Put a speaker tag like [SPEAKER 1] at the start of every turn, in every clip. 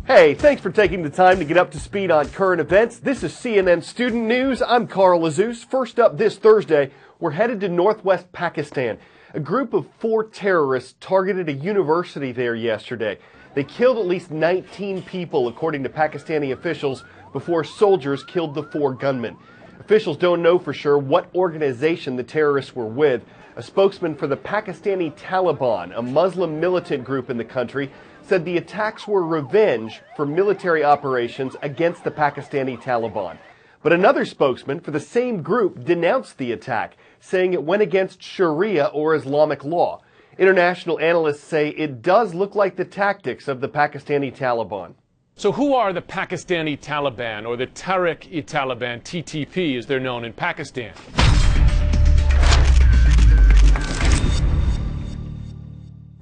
[SPEAKER 1] Hey, thanks for taking the time to get up to speed on current events. This is CNN Student News. I'm Carl Azus. First up this Thursday, we're headed to northwest Pakistan. A group of 4 terrorists targeted a university there yesterday. They killed at least 19 people, according to Pakistani officials, before soldiers killed the 4 gunmen. Officials don't know for sure what organization the terrorists were with. A spokesman for the Pakistani Taliban, a Muslim militant group in the country, said the attacks were revenge for military operations against the Pakistani Taliban. But another spokesman for the same group denounced the attack, saying it went against Sharia or Islamic law. International analysts say it does look like the tactics of the Pakistani Taliban.
[SPEAKER 2] So who are the Pakistani Taliban, or the Tehrik-e-Taliban, TTP as they're known in Pakistan?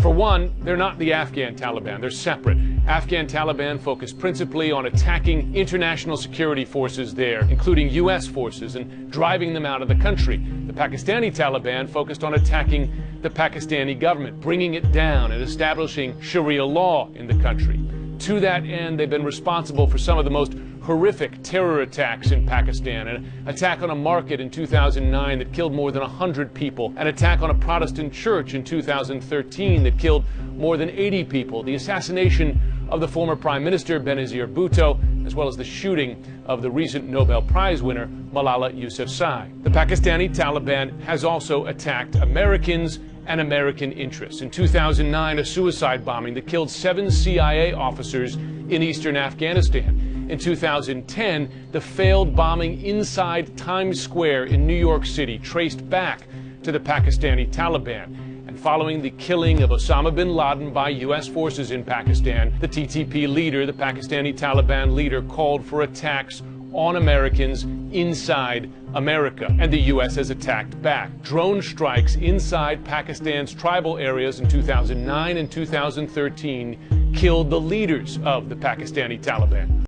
[SPEAKER 2] For one, they're not the Afghan Taliban. They're separate. Afghan Taliban focused principally on attacking international security forces there, including U.S. forces, and driving them out of the country. The Pakistani Taliban focused on attacking the Pakistani government, bringing it down and establishing Sharia law in the country. To that end, they've been responsible for some of the most horrific terror attacks in Pakistan. An attack on a market in 2009 that killed more than 100 people. An attack on a Protestant church in 2013 that killed more than 80 people. The assassination of the former Prime Minister Benazir Bhutto, as well as the shooting of the recent Nobel Prize winner Malala Yousafzai. The Pakistani Taliban has also attacked Americans and American interests. In 2009, a suicide bombing that killed 7 CIA officers in eastern Afghanistan. In 2010, the failed bombing inside Times Square in New York City traced back to the Pakistani Taliban. And following the killing of Osama bin Laden by U.S. forces in Pakistan, the TTP leader, the Pakistani Taliban leader, called for attacks on Americans inside America, and the U.S. has attacked back. Drone strikes inside Pakistan's tribal areas in 2009 and 2013 killed the leaders of the Pakistani Taliban.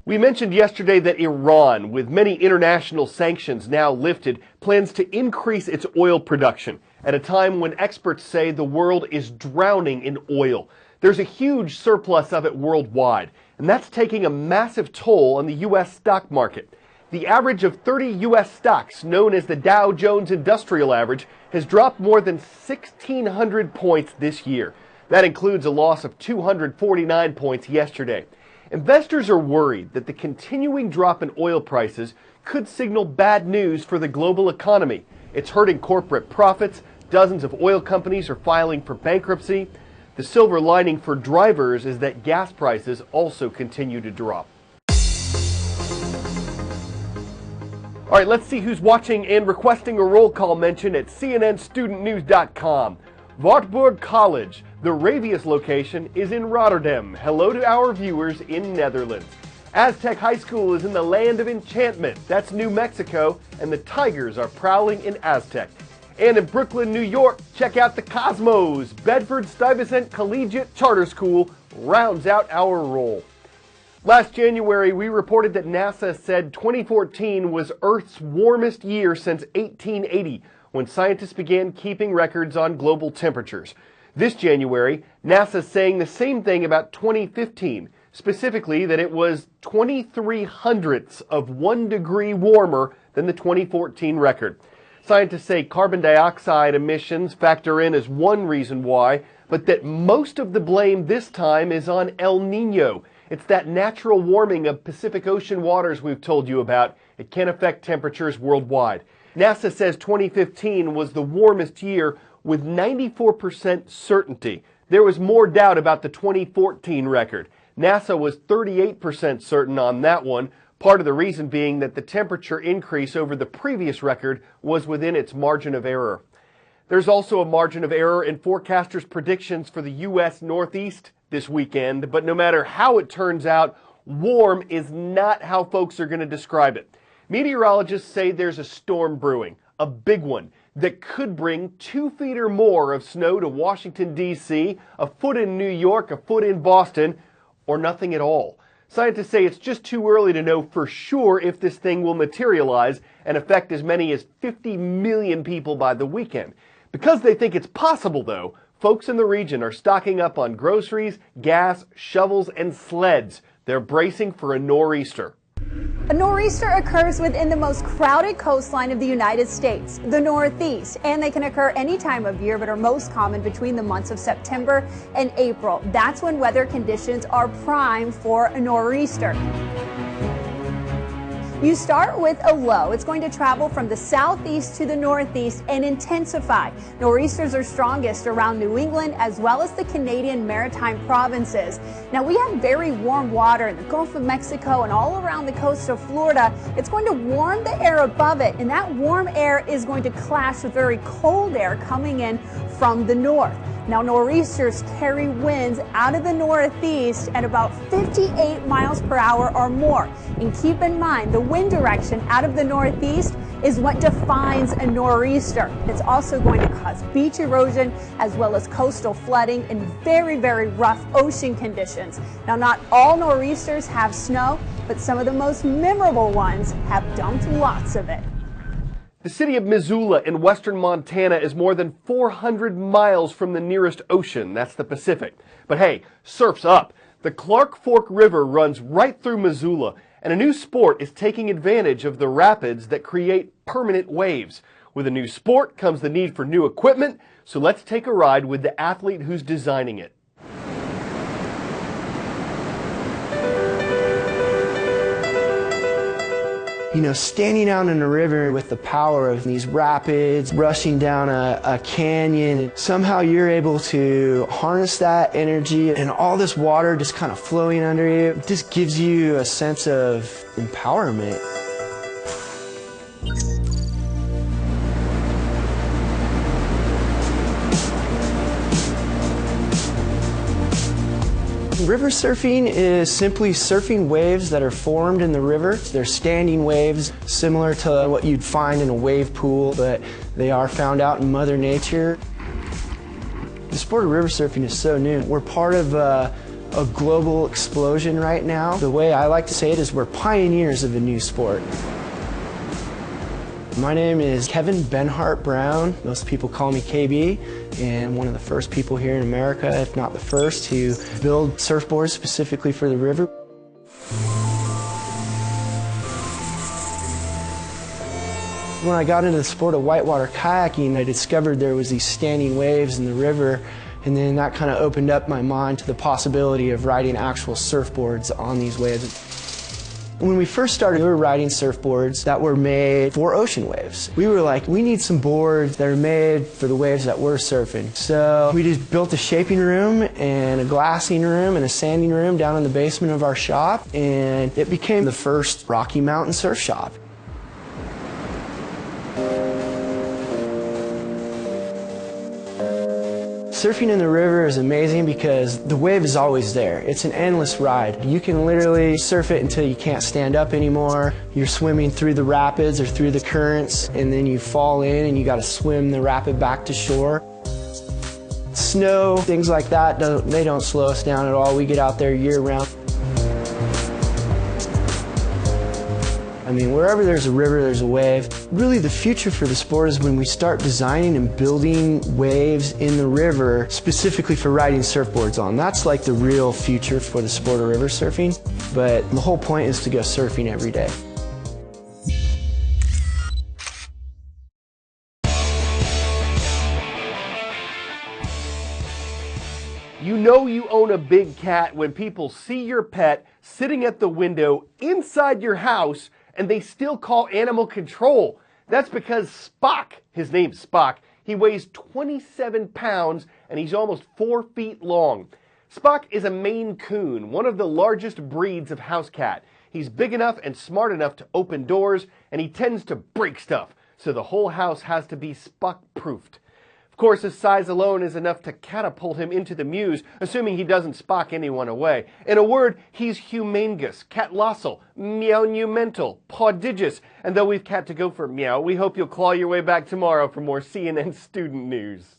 [SPEAKER 1] We mentioned yesterday that Iran, with many international sanctions now lifted, plans to increase its oil production at a time when experts say the world is drowning in oil. There's a huge surplus of it worldwide, and that's taking a massive toll on the U.S. stock market. The average of 30 U.S. stocks, known as the Dow Jones Industrial Average, has dropped more than 1,600 points this year. That includes a loss of 249 points yesterday. Investors are worried that the continuing drop in oil prices could signal bad news for the global economy. It's hurting corporate profits. Dozens of oil companies are filing for bankruptcy. The silver lining for drivers is that gas prices also continue to drop. All right, let's see who's watching and requesting a roll call mention at cnnstudentnews.com. Wartburg College, the Ravius location, is in Rotterdam. Hello to our viewers in Netherlands. Aztec High School is in the land of enchantment. That's New Mexico, and the Tigers are prowling in Aztec. And in Brooklyn, New York, check out the Cosmos. Bedford-Stuyvesant Collegiate Charter School rounds out our roll. Last January, we reported that NASA said 2014 was Earth's warmest year since 1880, when scientists began keeping records on global temperatures. This January, NASA's saying the same thing about 2015, specifically that it was 23 hundredths of 1 degree warmer than the 2014 record. Scientists say carbon dioxide emissions factor in as one reason why, but that most of the blame this time is on El Nino. It's that natural warming of Pacific Ocean waters we've told you about. It can affect temperatures worldwide. NASA says 2015 was the warmest year with 94% certainty. There was more doubt about the 2014 record. NASA was 38% certain on that one, part of the reason being that the temperature increase over the previous record was within its margin of error. There's also a margin of error in forecasters' predictions for the U.S. Northeast this weekend, but no matter how it turns out, warm is not how folks are going to describe it. Meteorologists say there's a storm brewing, a big one, that could bring 2 feet or more of snow to Washington, D.C., a foot in New York, a foot in Boston, or nothing at all. Scientists say it's just too early to know for sure if this thing will materialize and affect as many as 50 million people by the weekend. Because they think it's possible, though, folks in the region are stocking up on groceries, gas, shovels, and sleds. They're bracing for a nor'easter.
[SPEAKER 3] A nor'easter occurs within the most crowded coastline of the United States, the Northeast, and they can occur any time of year but are most common between the months of September and April. That's when weather conditions are prime for a nor'easter. You start with a low. It's going to travel from the southeast to the northeast and intensify. Nor'easters are strongest around New England as well as the Canadian maritime provinces. Now we have very warm water in the Gulf of Mexico and all around the coast of Florida. It's going to warm the air above it, and that warm air is going to clash with very cold air coming in from the north. Now, nor'easters carry winds out of the northeast at about 58 miles per hour or more. And keep in mind, the wind direction out of the northeast is what defines a nor'easter. It's also going to cause beach erosion as well as coastal flooding and very, very rough ocean conditions. Now, not all nor'easters have snow, but some of the most memorable ones have dumped lots of it.
[SPEAKER 1] The city of Missoula in western Montana is more than 400 miles from the nearest ocean. That's the Pacific. But hey, surf's up. The Clark Fork River runs right through Missoula, and a new sport is taking advantage of the rapids that create permanent waves. With a new sport comes the need for new equipment, so let's take a ride with the athlete who's designing it.
[SPEAKER 4] You know, standing out in a river with the power of these rapids, rushing down a canyon, somehow you're able to harness that energy and all this water just kind of flowing under you. It just gives you a sense of empowerment. River surfing is simply surfing waves that are formed in the river. They're standing waves similar to what you'd find in a wave pool, but they are found out in Mother Nature. The sport of river surfing is so new. We're part of a global explosion right now. The way I like to say it is we're pioneers of a new sport. My name is Kevin Benhart Brown. Most people call me KB, and one of the first people here in America, if not the first, to build surfboards specifically for the river. When I got into the sport of whitewater kayaking, I discovered there was these standing waves in the river, and then that kind of opened up my mind to the possibility of riding actual surfboards on these waves. When we first started, we were riding surfboards that were made for ocean waves. We were like, we need some boards that are made for the waves that we're surfing. So we just built a shaping room and a glassing room and a sanding room down in the basement of our shop, and it became the first Rocky Mountain surf shop. Surfing in the river is amazing because the wave is always there. It's an endless ride. You can literally surf it until you can't stand up anymore. You're swimming through the rapids or through the currents, and then you fall in and you got to swim the rapid back to shore. Snow, things like that, they don't slow us down at all. We get out there year round. I mean, wherever there's a river, there's a wave. Really, the future for the sport is when we start designing and building waves in the river specifically for riding surfboards on. That's like the real future for the sport of river surfing. But the whole point is to go surfing every day.
[SPEAKER 1] You know you own a big cat when people see your pet sitting at the window inside your house and they still call animal control. That's because Spock, his name's Spock, he weighs 27 pounds and he's almost 4 feet long. Spock is a Maine Coon, one of the largest breeds of house cat. He's big enough and smart enough to open doors, and he tends to break stuff, so the whole house has to be Spock-proofed. Of course, his size alone is enough to catapult him into the Muse, assuming he doesn't Spock anyone away. In a word, he's humongous, catlossal, meow-numental, prodigious, and though we've cat to go for meow, we hope you'll claw your way back tomorrow for more CNN student news.